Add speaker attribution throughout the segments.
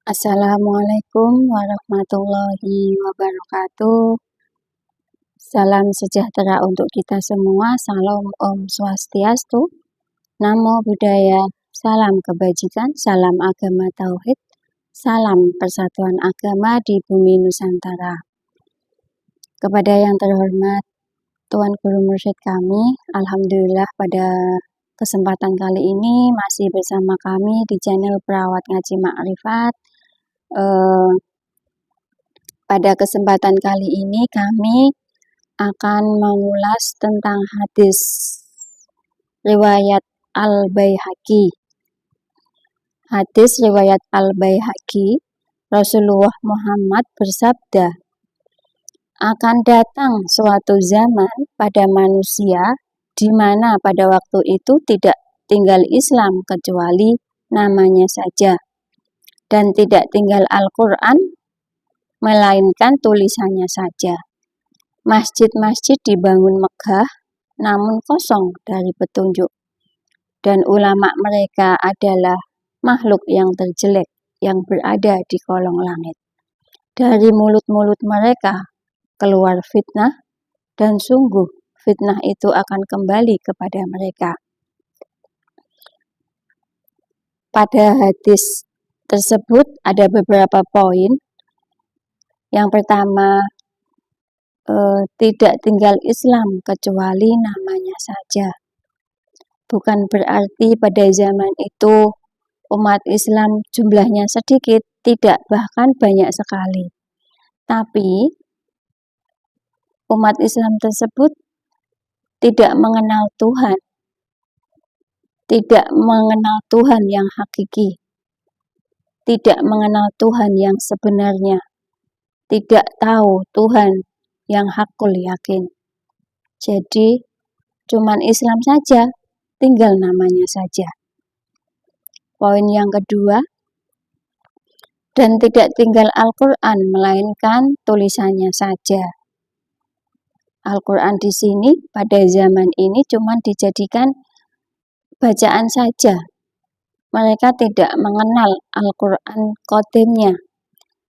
Speaker 1: Assalamualaikum warahmatullahi wabarakatuh. Salam sejahtera untuk kita semua. Salam Om Swastiastu. Namo Buddhaya. Salam kebajikan. Salam agama tauhid. Salam persatuan agama di bumi Nusantara. Kepada yang terhormat Tuan Guru Mursyid kami, alhamdulillah pada kesempatan kali ini masih bersama kami di channel Perawat Ngaji Ma'rifat. Pada kesempatan kali ini kami akan mengulas tentang hadis riwayat Al-Baihaqi. Hadis riwayat Al-Baihaqi, Rasulullah Muhammad bersabda, akan datang suatu zaman pada manusia di mana pada waktu itu tidak tinggal Islam kecuali namanya saja, dan tidak tinggal Al-Quran melainkan tulisannya saja. Masjid-masjid dibangun megah namun kosong dari petunjuk, dan ulama mereka adalah makhluk yang terjelek yang berada di kolong langit. Dari mulut-mulut mereka keluar fitnah, dan sungguh fitnah itu akan kembali kepada mereka. Pada hadis tersebut ada beberapa poin. Yang pertama, tidak tinggal Islam kecuali namanya saja. Bukan berarti pada zaman itu umat Islam jumlahnya sedikit, tidak, bahkan banyak sekali. Tapi umat Islam tersebut tidak mengenal Tuhan, tidak mengenal Tuhan yang hakiki, tidak mengenal Tuhan yang sebenarnya, tidak tahu Tuhan yang hakul yakin. Jadi cuman Islam saja, tinggal namanya saja. Poin yang kedua, dan tidak tinggal Al-Quran melainkan tulisannya saja. Al-Quran di sini pada zaman ini cuma dijadikan bacaan saja. Mereka tidak mengenal Al-Quran qadimnya.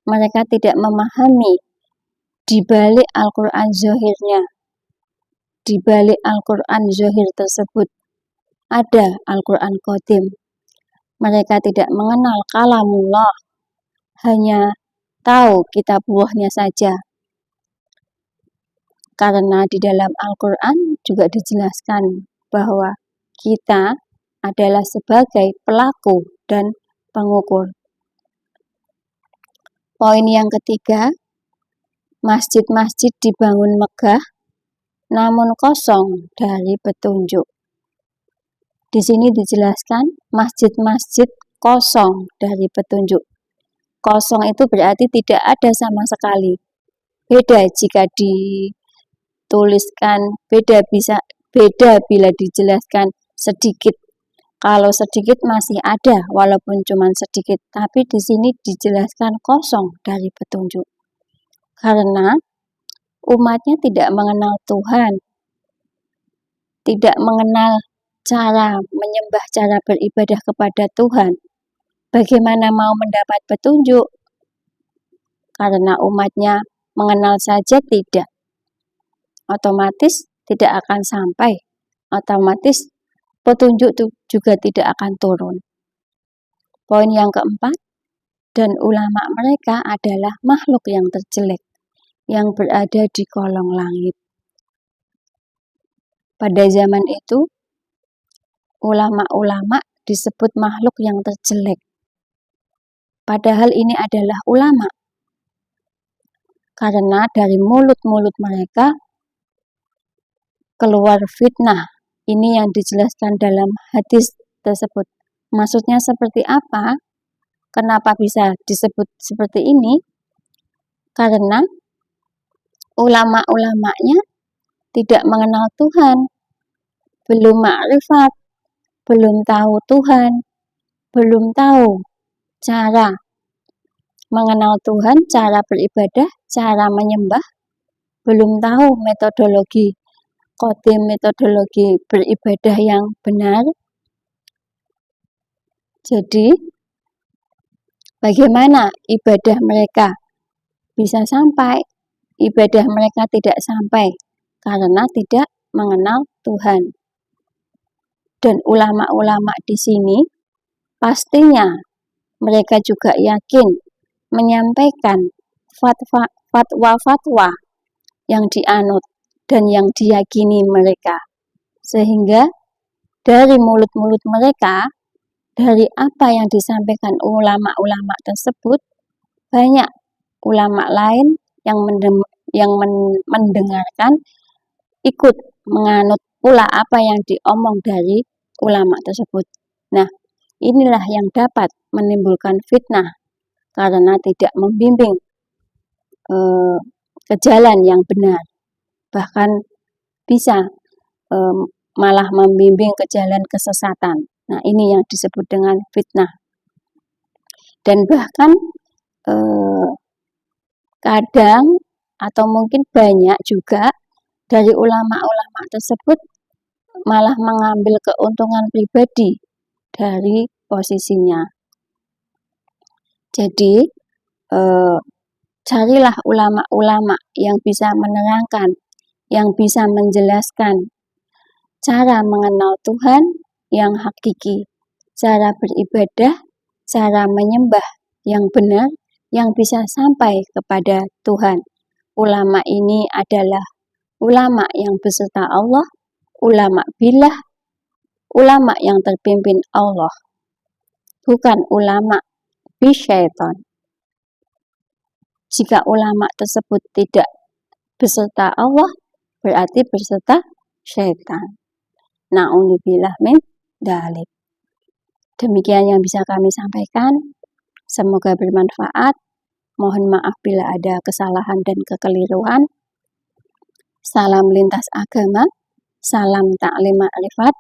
Speaker 1: Mereka tidak memahami di balik Al-Quran zahirnya. Di balik Al-Quran zahir tersebut ada Al-Quran qadim. Mereka tidak mengenal kalamullah, hanya tahu kitabullah saja. Karena di dalam Al-Quran juga dijelaskan bahwa kita adalah sebagai pelaku dan pengukur. Poin yang ketiga, masjid-masjid dibangun megah namun kosong dari petunjuk. Di sini dijelaskan masjid-masjid kosong dari petunjuk. Kosong itu berarti tidak ada sama sekali. Beda jika dituliskan, beda bila dijelaskan sedikit. Kalau sedikit masih ada, walaupun cuma sedikit, tapi di sini dijelaskan kosong dari petunjuk. Karena umatnya tidak mengenal Tuhan, tidak mengenal cara menyembah, cara beribadah kepada Tuhan. Bagaimana mau mendapat petunjuk? Karena umatnya mengenal saja tidak, otomatis tidak akan sampai, otomatis petunjuk juga tidak akan turun. Poin yang keempat, dan ulama mereka adalah makhluk yang terjelek yang berada di kolong langit. Pada zaman itu, ulama-ulama disebut makhluk yang terjelek. Padahal ini adalah ulama. Karena dari mulut-mulut mereka keluar fitnah. Ini yang dijelaskan dalam hadis tersebut. Maksudnya seperti apa? Kenapa bisa disebut seperti ini? Karena ulama-ulamanya tidak mengenal Tuhan, belum ma'rifat, belum tahu Tuhan, belum tahu cara mengenal Tuhan, cara beribadah, cara menyembah, belum tahu metodologi qadim, metodologi beribadah yang benar. Jadi Bagaimana ibadah mereka bisa sampai? Ibadah mereka tidak sampai karena tidak mengenal Tuhan. Dan ulama-ulama di sini pastinya mereka juga yakin menyampaikan fatwa-fatwa yang dianut dan yang diyakini mereka. Sehingga dari mulut-mulut mereka, dari apa yang disampaikan ulama-ulama tersebut, banyak ulama lain yang mendengarkan, ikut menganut pula apa yang diomong dari ulama tersebut. Nah, inilah yang dapat menimbulkan fitnah karena tidak membimbing ke jalan yang benar, bahkan bisa malah membimbing ke jalan kesesatan. Nah, ini yang disebut dengan fitnah. Dan bahkan kadang atau mungkin banyak juga dari ulama-ulama tersebut malah mengambil keuntungan pribadi dari posisinya. Jadi carilah ulama-ulama yang bisa menerangkan, yang bisa menjelaskan cara mengenal Tuhan yang hakiki, cara beribadah, cara menyembah yang benar, yang bisa sampai kepada Tuhan. Ulama ini adalah ulama yang beserta Allah, ulama billah, ulama yang terpimpin Allah, bukan ulama bisyaitan. Jika ulama tersebut tidak beserta Allah, berarti beserta syaitan. Na'udzubillah min dzalik. Demikian yang bisa kami sampaikan. Semoga bermanfaat. Mohon maaf bila ada kesalahan dan kekeliruan. Salam lintas agama, salam ta'lim ma'rifat,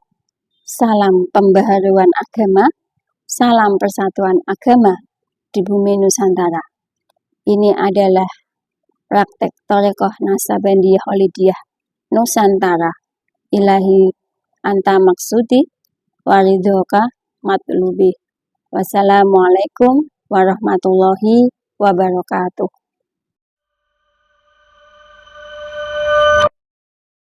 Speaker 1: salam pembaharuan agama, salam persatuan agama di bumi Nusantara. Ini adalah praktek Thariqah Naksabandiyah Khalidiyah Nusantara. Ilahi anta maksudi waridhoka matlubi. Wassalamualaikum warahmatullahi wabarakatuh.